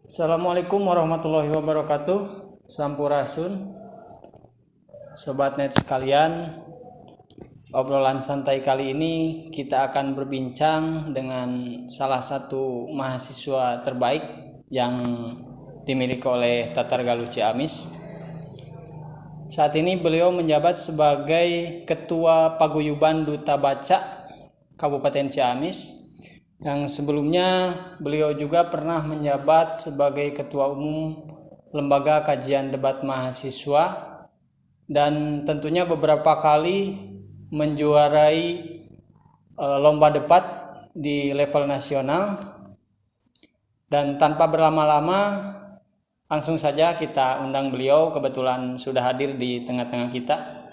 Assalamualaikum warahmatullahi wabarakatuh. Sampurasun, Sobat Net sekalian. Obrolan santai kali ini kita akan berbincang dengan salah satu mahasiswa terbaik yang dimiliki oleh Tatar Galuh Ciamis. Saat ini beliau menjabat sebagai Ketua Paguyuban Duta Baca Kabupaten Ciamis. Yang sebelumnya beliau juga pernah menjabat sebagai Ketua Umum Lembaga Kajian Debat Mahasiswa dan tentunya beberapa kali menjuarai lomba debat di level nasional. Dan tanpa berlama-lama langsung saja kita undang beliau, kebetulan sudah hadir di tengah-tengah kita.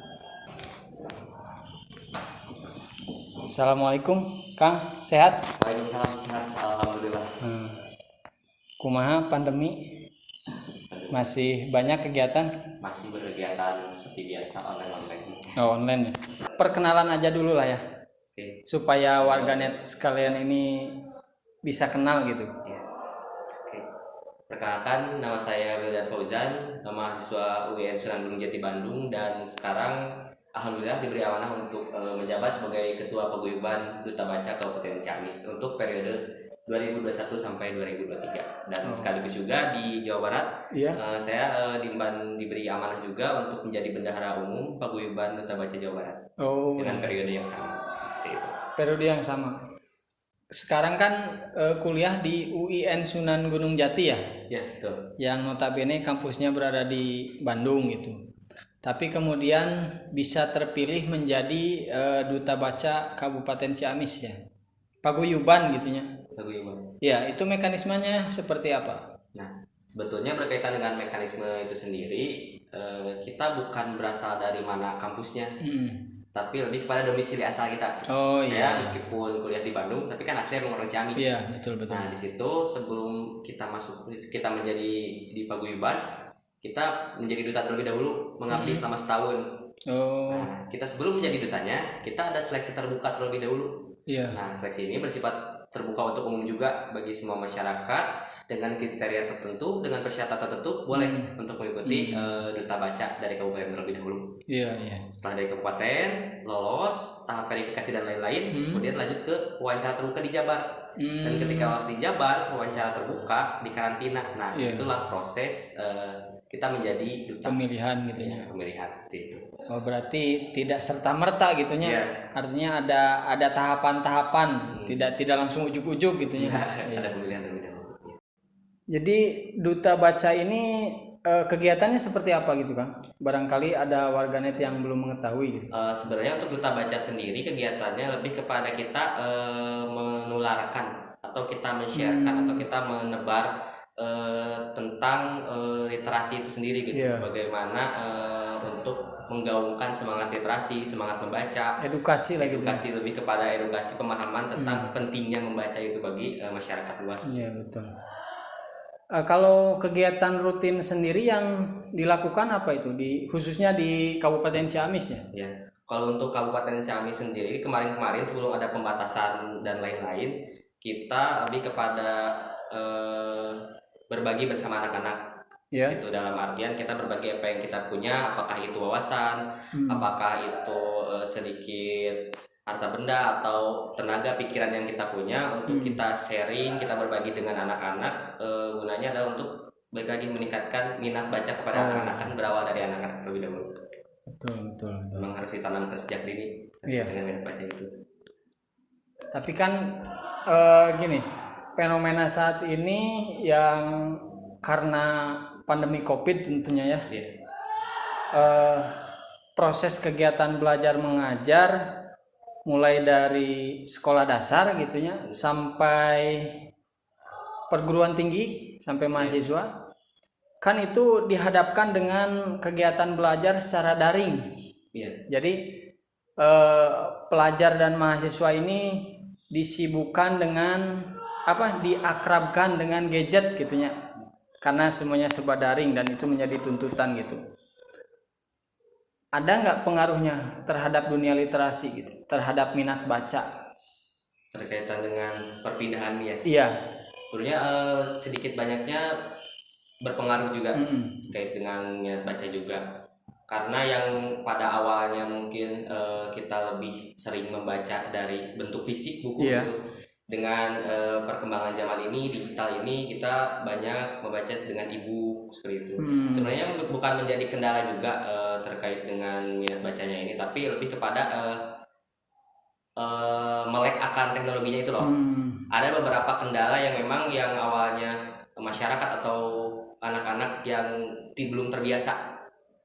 Assalamualaikum Kang, sehat? Waalaikumsalam, sehat, alhamdulillah. Kumaha pandemi? Masih banyak kegiatan? Masih berkegiatan seperti biasa online. Oh, online ya. Perkenalan aja dulu lah ya, Oke. supaya warganet sekalian ini bisa kenal gitu. Ya. Oke. Perkenalkan, nama saya Wildan Fauzan, mahasiswa UIN Sunan Gunung Jati Bandung, dan sekarang alhamdulillah diberi amanah untuk menjabat sebagai Ketua Paguyuban Duta Baca Kabupaten Ciamis untuk periode 2021 sampai 2023, dan sekaligus juga di Jawa Barat. Iya. Saya diberi amanah juga untuk menjadi Bendahara Umum Paguyuban Duta Baca Jawa Barat Oh, dengan periode yang sama seperti itu. periode yang sama. Sekarang kan kuliah di UIN Sunan Gunung Jati ya, Ya, betul. yang notabene kampusnya berada di Bandung gitu. Tapi kemudian bisa terpilih menjadi Duta Baca Kabupaten Ciamis ya, Paguyuban gitunya. Paguyuban. Ya, itu mekanismenya seperti apa? Nah, sebetulnya berkaitan dengan mekanisme itu sendiri, kita bukan berasal dari mana kampusnya, tapi lebih kepada domisili asal kita. Oh Saya iya. meskipun kuliah di Bandung, tapi kan aslinya memang orang Ciamis. Iya, betul. Nah, di situ sebelum kita menjadi di Paguyuban, kita menjadi duta terlebih dahulu, mengabdi selama setahun. Oh, Nah, kita sebelum menjadi dutanya, kita ada seleksi terbuka terlebih dahulu. iya. Nah, seleksi ini bersifat terbuka untuk umum juga bagi semua masyarakat dengan kriteria tertentu, dengan persyaratan tertentu boleh untuk mengikuti duta baca dari kabupaten terlebih dahulu. Iya, iya. Setelah dari kabupaten lolos tahap verifikasi dan lain-lain, kemudian lanjut ke wawancara terbuka di Jabar. Dan ketika lolos di Jabar, wawancara terbuka di karantina. Nah, itulah proses kita menjadi duta. Pemilihan gitu ya. Pemilihan seperti itu. Oh, berarti tidak serta-merta gitunya. Iya. Artinya ada tahapan-tahapan, tidak langsung ujuk-ujuk gitunya. Ada pemilihan terlebih dahulu. Jadi duta baca ini kegiatannya seperti apa gitu Kang? Barangkali ada warganet yang belum mengetahui gitu. Sebenarnya untuk duta baca sendiri kegiatannya lebih kepada kita menularkan atau kita men-sharekan atau kita menebar tentang literasi itu sendiri gitu. Iya. Bagaimana untuk menggaungkan semangat literasi, semangat membaca, Edukasi lah gitu. edukasi lebih kepada edukasi pemahaman tentang pentingnya membaca itu bagi masyarakat luas. Iya, betul. Kalau kegiatan rutin sendiri yang dilakukan apa itu khususnya di Kabupaten Ciamis ya? Ya, kalau untuk Kabupaten Ciamis sendiri kemarin-kemarin sebelum ada pembatasan dan lain-lain, kita lebih kepada berbagi bersama anak-anak. Ya. Itu dalam artian kita berbagi apa yang kita punya, apakah itu wawasan, apakah itu sedikit harta benda atau tenaga pikiran yang kita punya untuk kita sharing, kita berbagi dengan anak-anak. Gunanya adalah untuk balik lagi meningkatkan minat baca kepada anak-anak, kan berawal dari anak-anak terlebih dahulu. Betul. Memang harus ditanamkan sejak dini dengan minat baca itu. Tapi kan gini, fenomena saat ini yang karena pandemi COVID tentunya ya, proses kegiatan belajar mengajar mulai dari sekolah dasar gitunya sampai perguruan tinggi sampai mahasiswa kan itu dihadapkan dengan kegiatan belajar secara daring. Jadi pelajar dan mahasiswa ini disibukkan dengan diakrabkan dengan gadget gitunya, karena semuanya serba daring dan itu menjadi tuntutan gitu. Ada nggak pengaruhnya terhadap dunia literasi gitu, terhadap minat baca? Terkaitan dengan perpindahan ya? Iya. sebenarnya sedikit banyaknya berpengaruh juga Mm-mm. terkait dengan minat baca juga. Karena yang pada awalnya mungkin kita lebih sering membaca dari bentuk fisik buku Iya. gitu. Dengan perkembangan zaman ini, digital ini, kita banyak membaca dengan e-book seperti itu. Sebenarnya bukan menjadi kendala juga terkait dengan minat bacanya ini, tapi lebih kepada melek akan teknologinya itu loh. Ada beberapa kendala yang memang yang awalnya masyarakat atau anak-anak yang belum terbiasa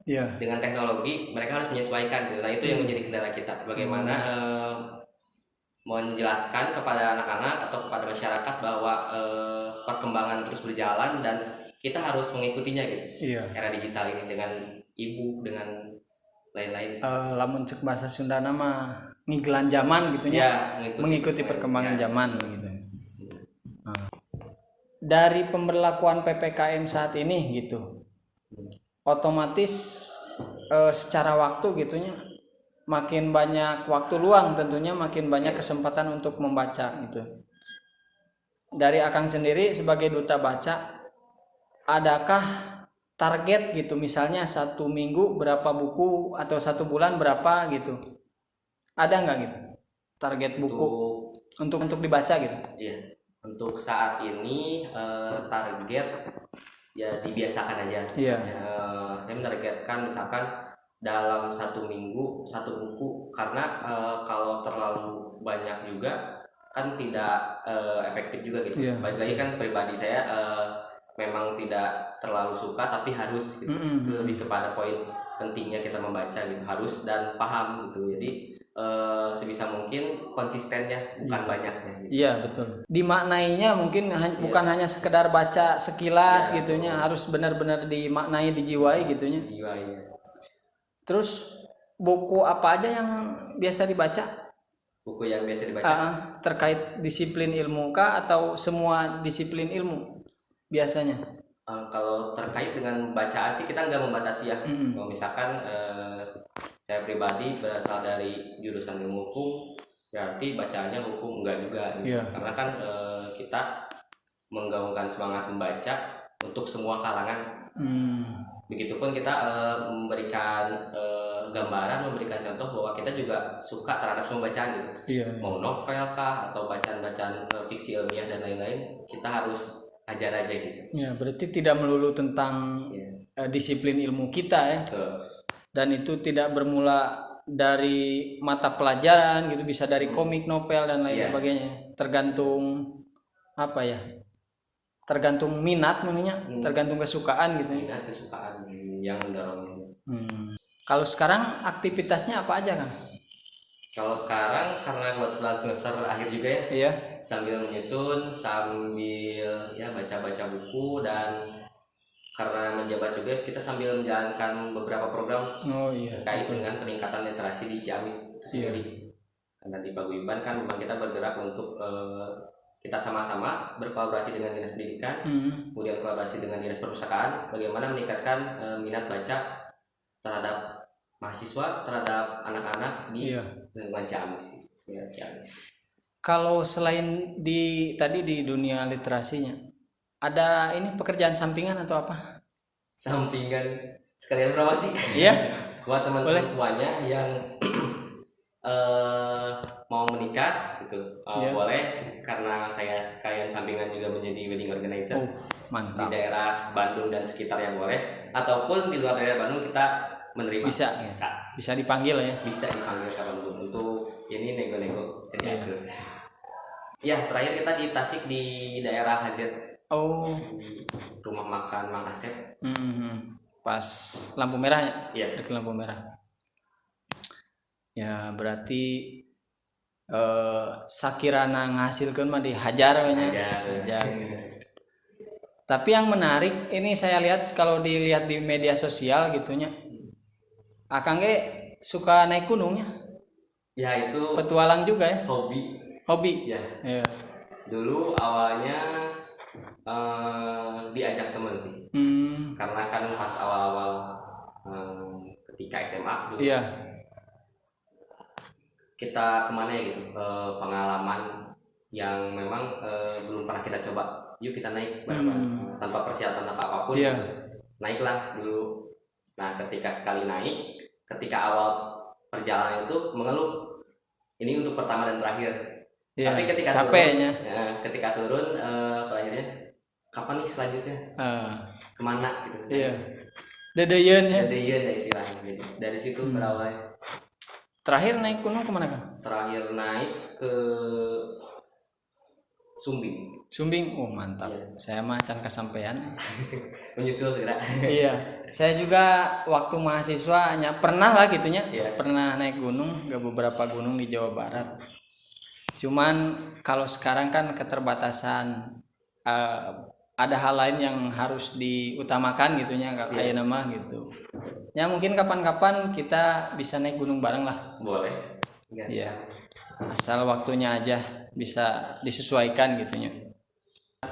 Iya. dengan teknologi, mereka harus menyesuaikan gitu. Nah, itu yang menjadi kendala kita. Bagaimana menjelaskan kepada anak-anak atau kepada masyarakat bahwa perkembangan terus berjalan dan kita harus mengikutinya gitu. Iya. Era digital ini dengan e-book, dengan lain-lain. Lamun cek bahasa Sunda nama ngiglan zaman gitunya. Ya, mengikuti perkembangan zaman gitu. Dari pemberlakuan PPKM saat ini gitu, otomatis secara waktu gitunya makin banyak waktu luang, tentunya makin banyak kesempatan untuk membaca gitu. Dari Akang sendiri sebagai duta baca, adakah target gitu, misalnya 1 minggu berapa buku atau 1 bulan berapa gitu, ada nggak gitu target buku untuk dibaca gitu? Iya, untuk saat ini target ya dibiasakan aja. Iya. Saya menargetkan misalkan dalam 1 minggu 1 buku, karena kalau terlalu banyak juga kan tidak efektif juga gitu. Iya. Balik lagi kan pribadi saya memang tidak terlalu suka tapi harus gitu. Itu lebih kepada poin pentingnya kita membaca gitu, harus dan paham gitu. Jadi sebisa mungkin konsistennya bukan banyaknya gitu. Iya betul. Dimaknainya mungkin bukan hanya sekedar baca sekilas Iya, gitunya, harus benar-benar dimaknai, dijiwai gitunya. Jiwa ya. Terus buku apa aja yang biasa dibaca? Buku yang biasa dibaca. Terkait disiplin ilmu kah atau semua disiplin ilmu biasanya? Kalau terkait dengan bacaan sih kita nggak membatasi ya. Kalau misalkan saya pribadi berasal dari jurusan ilmu hukum, berarti bacaannya hukum enggak juga gitu. Iya. Karena kan kita menggaungkan semangat membaca untuk semua kalangan. Begitupun kita memberikan gambaran, memberikan contoh bahwa kita juga suka terhadap semua bacaan gitu. Iya. Mau novel kah atau bacaan-bacaan fiksi ilmiah dan lain-lain, kita harus ajar aja gitu. Ya, berarti tidak melulu tentang disiplin ilmu kita ya. Dan itu tidak bermula dari mata pelajaran gitu, bisa dari komik, novel dan lain sebagainya. Tergantung apa ya? Tergantung minat namanya, tergantung kesukaan gitu. Minat, kesukaan yang mendorong. Kalau sekarang aktivitasnya apa aja, Kang? Kalau sekarang karena kebetulan semester akhir juga ya. Iya. Sambil menyusun, sambil ya baca-baca buku, dan karena menjabat juga kita sambil menjalankan beberapa program terkait dengan peningkatan literasi di Ciamis itu sendiri. Karena di Paguyuban kan memang kita bergerak untuk kita sama-sama berkolaborasi dengan dinas pendidikan, kemudian kolaborasi dengan dinas perpustakaan, bagaimana meningkatkan minat baca terhadap mahasiswa, terhadap anak-anak di lingkungan Ciamis. Kalau selain tadi di dunia literasinya, ada ini pekerjaan sampingan atau apa? Sampingan sekalian promosi. Iya. Buat teman-teman semuanya yang mau menikah gitu, boleh, karena saya sekalian sampingan juga menjadi wedding organizer. Mantap. Di daerah Bandung dan sekitarnya boleh, ataupun di luar daerah Bandung kita menerima. Bisa dipanggil ya. Bisa dipanggil kapanpun untuk ini nego-nego bisa diatur. Ya, terakhir kita di Tasik di daerah HZ. Rumah makan Mang Asep. Pas lampu merah ya? Iya. Dekat lampu merah. Ya berarti sakirana ngahasilkan mah dihajar hajar gitu. Tapi yang menarik ini saya lihat, kalau dilihat di media sosial gitunya, Akang suka naik gunungnya. Ya, itu petualang juga ya. Hobi. Ya. Iya. Dulu awalnya diajak temen sih. Karena kan pas awal-awal ketika SMA dulu. Iya. Kita kemana ya gitu, pengalaman yang memang belum pernah kita coba. yuk kita naik bareng tanpa persiapan apapun. Iya. Naiklah dulu. Nah ketika sekali naik, ketika awal perjalanan itu mengeluh, ini untuk pertama dan terakhir. Iya, Tapi ketika capeknya. turun, ketika turun akhirnya kapan nih selanjutnya, kemana gitu. Iya. Dedeyeun ya. Jadi iya dari istilahnya gitu. Dari situ berawal. Terakhir naik gunung kemana kan? Terakhir naik ke Sumbing. Sumbing. Oh mantap. Saya mah can kesampean. Menyusul segera. Iya. Saya juga waktu mahasiswa pernah lah gitunya. Iya. Pernah naik gunung, ke beberapa gunung di Jawa Barat. Cuman kalau sekarang kan keterbatasan, ada hal lain yang harus diutamakan gitunya, kayak nama gitu. Ya mungkin kapan-kapan kita bisa naik gunung bareng lah. Boleh. Iya. Asal waktunya aja bisa disesuaikan gitunya.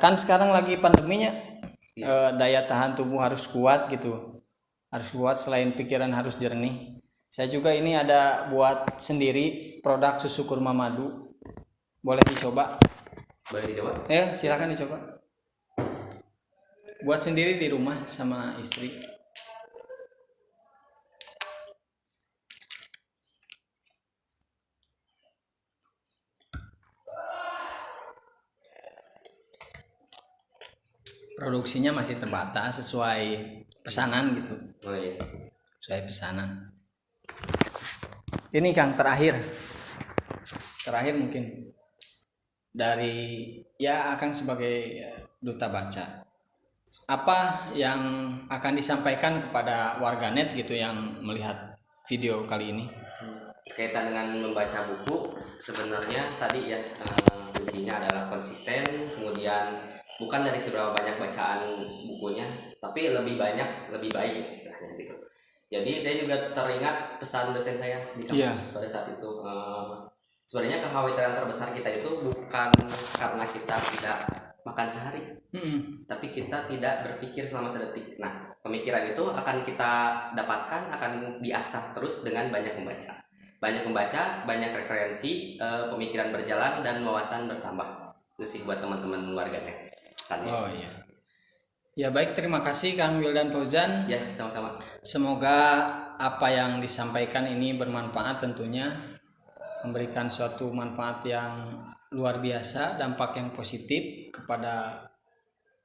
Kan sekarang lagi pandeminya, daya tahan tubuh harus kuat gitu. Harus kuat, selain pikiran harus jernih. Saya juga ini ada buat sendiri produk susu kurma madu. Boleh dicoba. Boleh dicoba. Ya, silakan dicoba. Buat sendiri di rumah sama istri. Produksinya masih terbatas sesuai pesanan gitu. Oh iya. Sesuai pesanan. Ini Kang terakhir mungkin dari Akang sebagai duta baca. Apa yang akan disampaikan kepada warganet gitu yang melihat video kali ini? Kaitan dengan membaca buku, sebenarnya tadi ya kuncinya adalah konsisten, kemudian bukan dari seberapa banyak bacaan bukunya, tapi lebih banyak lebih baik istilahnya gitu. Jadi saya juga teringat pesan dosen saya di kampus pada saat itu. Sebenarnya kekhawatiran terbesar kita itu bukan karena kita tidak makan sehari, tapi kita tidak berpikir selama sedetik. Nah, pemikiran itu akan kita dapatkan, akan diasah terus dengan banyak membaca. Banyak referensi, pemikiran berjalan dan wawasan bertambah. Itu sih buat teman-teman warganet. Oh iya. Ya baik, terima kasih Kang Wildan Fauzan. Ya, sama-sama. Semoga apa yang disampaikan ini bermanfaat tentunya, memberikan suatu manfaat yang luar biasa, dampak yang positif kepada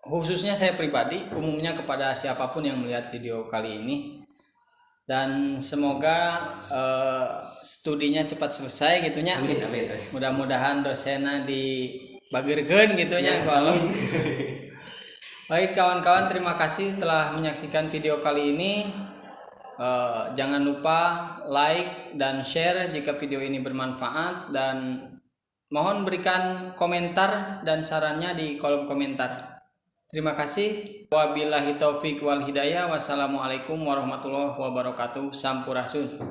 khususnya saya pribadi, umumnya kepada siapapun yang melihat video kali ini. Dan semoga studinya cepat selesai gitunya. Amin. Mudah-mudahan dosennya dibagerkeun gitunya. Baik kawan-kawan, terima kasih telah menyaksikan video kali ini. Jangan lupa like dan share jika video ini bermanfaat, dan mohon berikan komentar dan sarannya di kolom komentar. Terima kasih. Wabillahi taufik wal hidayah. Wassalamualaikum warahmatullahi wabarakatuh. Sampurasun.